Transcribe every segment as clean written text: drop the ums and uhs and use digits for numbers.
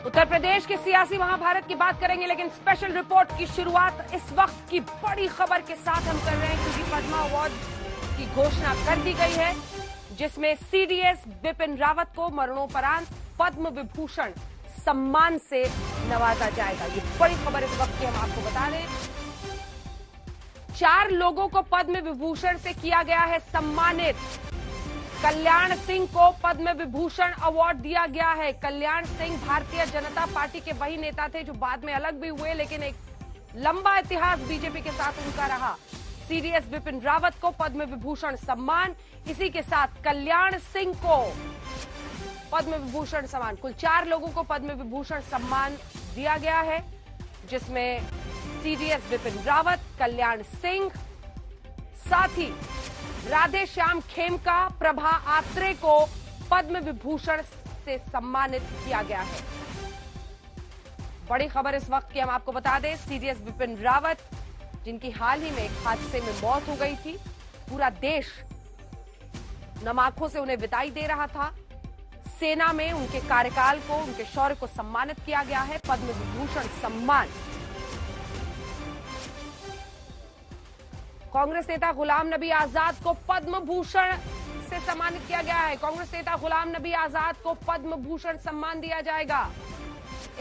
उत्तर प्रदेश के सियासी महाभारत की बात करेंगे, लेकिन स्पेशल रिपोर्ट की शुरुआत इस वक्त की बड़ी खबर के साथ हम कर रहे हैं, क्योंकि पद्मा अवार्ड की घोषणा कर दी गई है, जिसमें सीडीएस बिपिन रावत को मरणोपरांत पद्म विभूषण सम्मान से नवाजा जाएगा। ये बड़ी खबर इस वक्त की हम आपको बता दें। 4 लोगों को पद्म विभूषण से किया गया है सम्मानित। कल्याण सिंह को पद्म विभूषण अवार्ड दिया गया है। कल्याण सिंह भारतीय जनता पार्टी के वही नेता थे जो बाद में अलग भी हुए, लेकिन एक लंबा इतिहास बीजेपी के साथ उनका रहा। सीडीएस बिपिन रावत को पद्म विभूषण सम्मान, इसी के साथ कल्याण सिंह को पद्म विभूषण सम्मान। कुल 4 लोगों को पद्म विभूषण सम्मान दिया गया है, जिसमें सीडीएस बिपिन रावत, कल्याण सिंह, साथ ही राधे श्याम खेमका, प्रभा आत्रे को पद्म विभूषण से सम्मानित किया गया है। बड़ी खबर इस वक्त की हम आपको बता दें, सीडीएस बिपिन रावत, जिनकी हाल ही में एक हादसे में मौत हो गई थी, पूरा देश नम आंखों से उन्हें विदाई दे रहा था। सेना में उनके कार्यकाल को, उनके शौर्य को सम्मानित किया गया है पद्म विभूषण सम्मान। कांग्रेस नेता गुलाम नबी आजाद को पद्म भूषण से सम्मानित किया गया है। कांग्रेस नेता गुलाम नबी आजाद को पद्म भूषण सम्मान दिया जाएगा।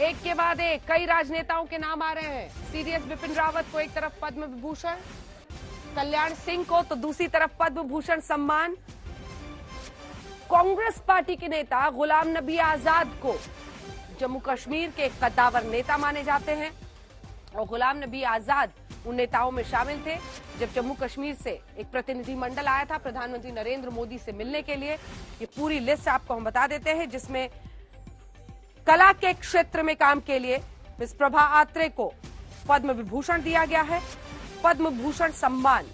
एक के बाद एक कई राजनेताओं के नाम आ रहे हैं। सीडीएस बिपिन रावत को एक तरफ पद्म विभूषण, कल्याण सिंह को तो दूसरी तरफ पद्म भूषण सम्मान। कांग्रेस पार्टी के नेता गुलाम नबी आजाद को जम्मू कश्मीर के एक कद्दावर नेता माने जाते हैं, और गुलाम नबी आजाद उन नेताओं में शामिल थे जब जम्मू कश्मीर से एक प्रतिनिधिमंडल आया था प्रधानमंत्री नरेंद्र मोदी से मिलने के लिए। ये पूरी लिस्ट आपको हम बता देते हैं, जिसमें कला के क्षेत्र में काम के लिए मिस प्रभा आत्रे को पद्म विभूषण दिया गया है। पद्म भूषण सम्मान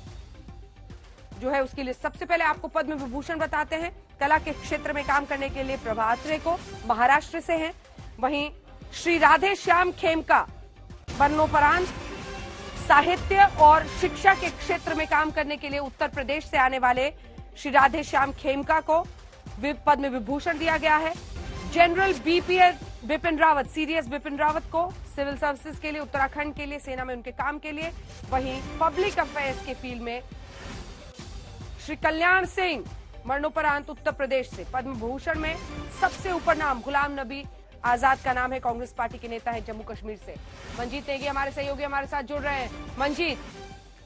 जो है उसकी लिस्ट सबसे पहले आपको पद्म विभूषण बताते हैं। कला के क्षेत्र में काम करने के लिए प्रभा आत्रे को महाराष्ट्र से हैं। वहीं श्री राधे श्याम खेमका मरणोपरांत साहित्य और शिक्षा के क्षेत्र में काम करने के लिए उत्तर प्रदेश से आने वाले श्री राधे श्याम खेमका को पद्म विभूषण दिया गया है। जनरल बिपिन रावत, सीडीएस बिपिन रावत को सिविल सर्विसेज के लिए, उत्तराखंड के लिए, सेना में उनके काम के लिए। वहीं पब्लिक अफेयर्स के फील्ड में श्री कल्याण सिंह मरणोपरांत उत्तर प्रदेश से पद्म भूषण में सबसे ऊपर नाम गुलाम नबी आजाद का नाम है। कांग्रेस पार्टी के नेता है जम्मू कश्मीर से। मंजीत नेगी हमारे सहयोगी हमारे साथ जुड़ रहे हैं। मंजीत,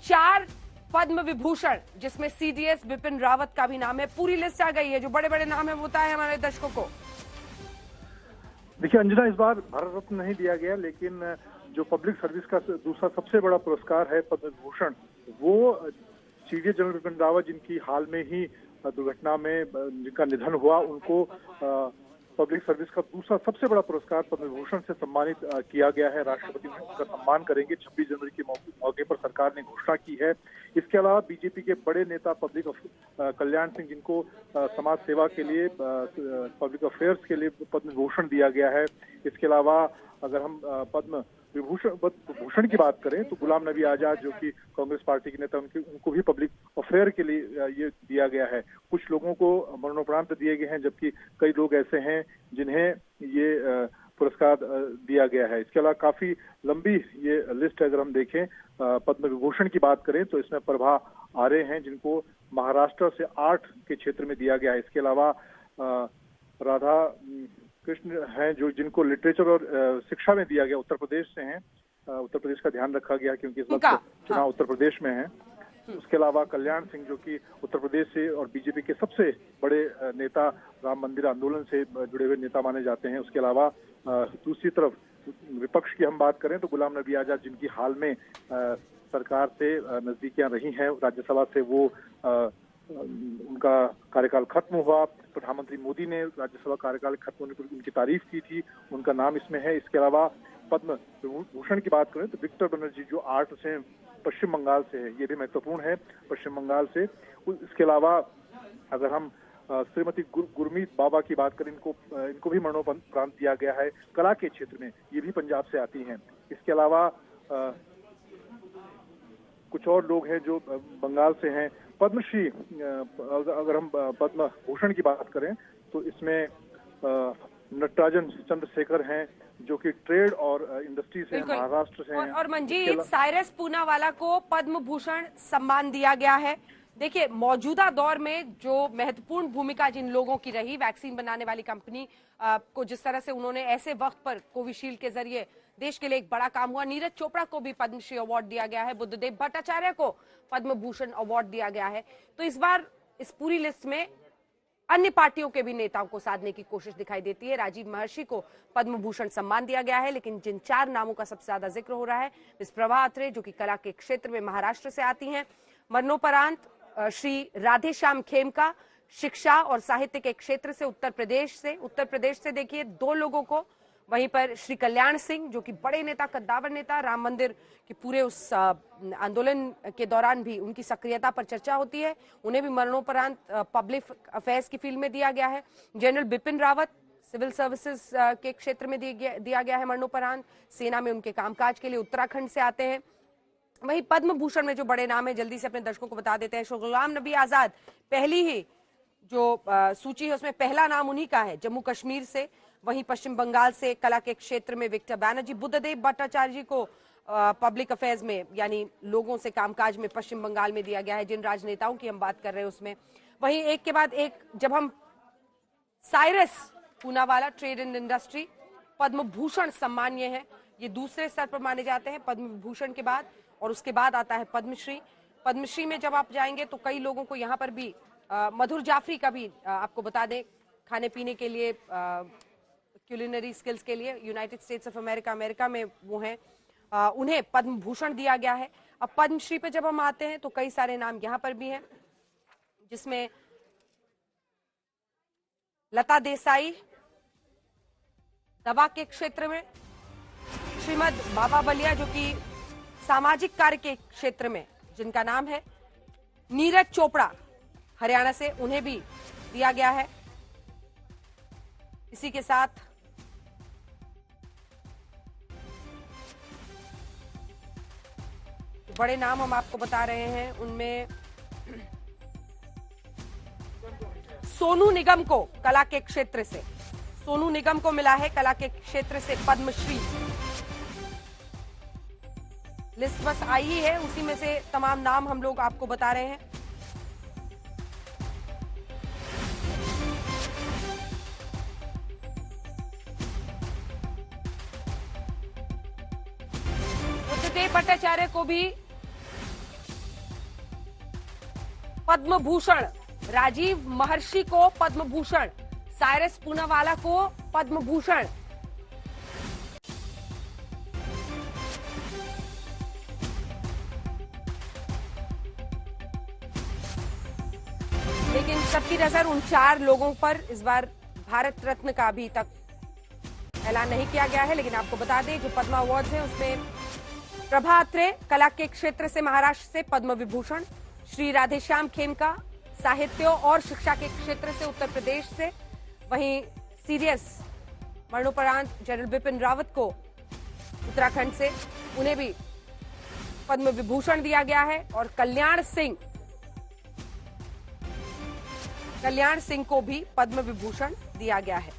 4 पद्म विभूषण जिसमें सीडीएस बिपिन रावत का भी नाम है, पूरी लिस्ट आ गई है। जो बड़े बड़े नाम है वो बताए हमारे दर्शकों को। देखिए अंजना, इस बार भारत रत्न नहीं दिया गया, लेकिन जो पब्लिक सर्विस का दूसरा सबसे बड़ा पुरस्कार है पद्म विभूषण, वो सीडीएस जनरल बिपिन रावत, जिनकी हाल में ही दुर्घटना में जिनका निधन हुआ, उनको पब्लिक सर्विस का दूसरा सबसे बड़ा पुरस्कार पद्म विभूषण से सम्मानित किया गया है। राष्ट्रपति उनका सम्मान करेंगे। 26 जनवरी के मौके पर सरकार ने घोषणा की है। इसके अलावा बीजेपी के बड़े नेता कल्याण सिंह, जिनको समाज सेवा के लिए, पब्लिक अफेयर्स के लिए पद्म विभूषण दिया गया है। इसके अलावा अगर हम पद्म भूषण की बात करें तो गुलाम नबी आजाद, जो कि कांग्रेस पार्टी के नेता, उनको भी पब्लिक अफेयर के लिए ये दिया गया है। कुछ लोगों को मरणोपरांत दिए गए हैं, जबकि कई लोग ऐसे हैं जिन्हें ये पुरस्कार दिया गया है। इसके अलावा काफी लंबी ये लिस्ट है। अगर हम देखें पद्म विभूषण की बात करें तो इसमें प्रभा आरे हैं, जिनको महाराष्ट्र से आर्ट के क्षेत्र में दिया गया है। इसके अलावा राधा कृष्ण हैं, जो जिनको लिटरेचर और शिक्षा में दिया गया, उत्तर प्रदेश से हैं। उत्तर प्रदेश का ध्यान रखा गया क्योंकि इस वक्त चुनाव उत्तर प्रदेश में है। उसके अलावा कल्याण सिंह, जो कि उत्तर प्रदेश से और बीजेपी के सबसे बड़े नेता, राम मंदिर आंदोलन से जुड़े हुए नेता माने जाते हैं। उसके अलावा दूसरी तरफ विपक्ष की हम बात करें तो गुलाम नबी आजाद, जिनकी हाल में सरकार से नजदीकियां रही हैं, राज्यसभा से वो उनका कार्यकाल खत्म हुआ। प्रधानमंत्री मोदी ने राज्यसभा कार्यकाल खत्म होने पर उनकी तारीफ की थी, उनका नाम इसमें है। इसके अलावा पद्म भूषण की बात करें तो विक्टर बनर्जी, जो आर्ट से पश्चिम बंगाल से है, ये भी महत्वपूर्ण है, पश्चिम बंगाल से। इसके अलावा अगर हम श्रीमती गुरमीत बाबा की बात करें, इनको भी मरणोपरांत दिया गया है कला के क्षेत्र में, ये भी पंजाब से आती हैं। इसके अलावा कुछ और लोग हैं जो बंगाल से हैं। पद्मश्री, अगर हम पद्म भूषण की बात करें तो इसमें नटराजन चंद्रशेखर हैं, जो कि ट्रेड और इंडस्ट्री से महाराष्ट्र से हैं। और मंजीत, साइरस पूनावाला को पद्म भूषण सम्मान दिया गया है। देखिए, मौजूदा दौर में जो महत्वपूर्ण भूमिका जिन लोगों की रही, वैक्सीन बनाने वाली कंपनी को जिस तरह से उन्होंने ऐसे वक्त पर कोविशील्ड के जरिए देश के लिए एक बड़ा काम हुआ, नीरज चोपड़ा को भी पद्मश्री अवार्ड दिया गया है, बुद्धदेव भट्टाचार्य को पद्म भूषण अवार्ड दिया गया है। तो इस बार इस पूरी लिस्ट में अन्य पार्टियों के भी नेताओं को साधने की कोशिश दिखाई देती है। राजीव महर्षि को पद्म भूषण सम्मान दिया गया है, लेकिन जिन 4 नामों का सबसे ज्यादा जिक्र हो रहा है, मिस प्रभा अत्रे, जो कि कला के क्षेत्र में महाराष्ट्र से आती हैं, मरणोपरांत श्री राधेश्याम खेमका शिक्षा और साहित्य के क्षेत्र से उत्तर प्रदेश से देखिए 2 लोगों को, वहीं पर श्री कल्याण सिंह, जो कि बड़े नेता, कद्दावर नेता, राम मंदिर के पूरे उस आंदोलन के दौरान भी उनकी सक्रियता पर चर्चा होती है, उन्हें भी मरणोपरांत पब्लिक अफेयर्स की फील्ड में दिया गया है। General Bipin Rawat civil services के क्षेत्र में दिया गया है मरणोपरांत, सेना में उनके कामकाज के लिए उत्तराखंड से आते हैं। वहीं पद्म भूषण में जो बड़े नाम है, जल्दी से अपने दर्शकों को बता देते हैं। गुलाम नबी आजाद, पहली ही जो सूची है उसमें पहला नाम उन्हीं का है, जम्मू कश्मीर से। वहीं पश्चिम बंगाल से कला के क्षेत्र में विक्टर बैनर्जी, बुद्धदेव भट्टाचार्य जी को पब्लिक अफेयर्स में यानी लोगों से कामकाज में पश्चिम बंगाल में दिया गया है, जिन राजनेताओं की हम बात कर रहे हैं उसमें। वहीं एक के बाद एक जब हम Cyrus Poonawalla, trade and industry, Padma Bhushan सम्मान ये है, ये दूसरे स्तर पर माने जाते हैं पद्म भूषण के बाद, और उसके बाद आता है पद्मश्री। पद्मश्री में जब आप जाएंगे तो कई लोगों को यहाँ पर भी मधुर जाफरी का भी आपको बता दें, खाने पीने के लिए, क्यूलिनरी स्किल्स के लिए यूनाइटेड स्टेट्स ऑफ अमेरिका में वो हैं, उन्हें पद्म भूषण दिया गया है। अब पद्मश्री पे जब हम आते हैं तो कई सारे नाम यहाँ पर भी हैं, जिसमें लता देसाई दवा के क्षेत्र में, श्रीमद बाबा बलिया जो कि सामाजिक कार्य के क्षेत्र में जिनका नाम है, नीरज चोपड़ा हरियाणा से, उन्हें भी दिया गया है। इसी के साथ बड़े नाम हम आपको बता रहे हैं, उनमें सोनू निगम को कला के क्षेत्र से, सोनू निगम को मिला है कला के क्षेत्र से पद्मश्री। लिस्ट बस आई ही है, उसी में से तमाम नाम हम लोग आपको बता रहे हैं। बुद्धदेव भट्टाचार्य को भी पद्म भूषण, राजीव महर्षि को पद्म भूषण, साइरस पूनावाला को पद्म भूषण। लेकिन सबकी नजर उन 4 लोगों पर इस बार भारत रत्न का अभी तक ऐलान नहीं किया गया है। लेकिन आपको बता दें, जो पद्म अवार्ड है उसमें प्रभा अत्रे कला के क्षेत्र से महाराष्ट्र से पद्म विभूषण, श्री राधेश्याम खेमका साहित्य और शिक्षा के क्षेत्र से उत्तर प्रदेश से, वहीं सीरियस मरणोपरांत जनरल बिपिन रावत को उत्तराखंड से, उन्हें भी पद्म विभूषण दिया गया है। और कल्याण सिंह को भी पद्म विभूषण दिया गया है।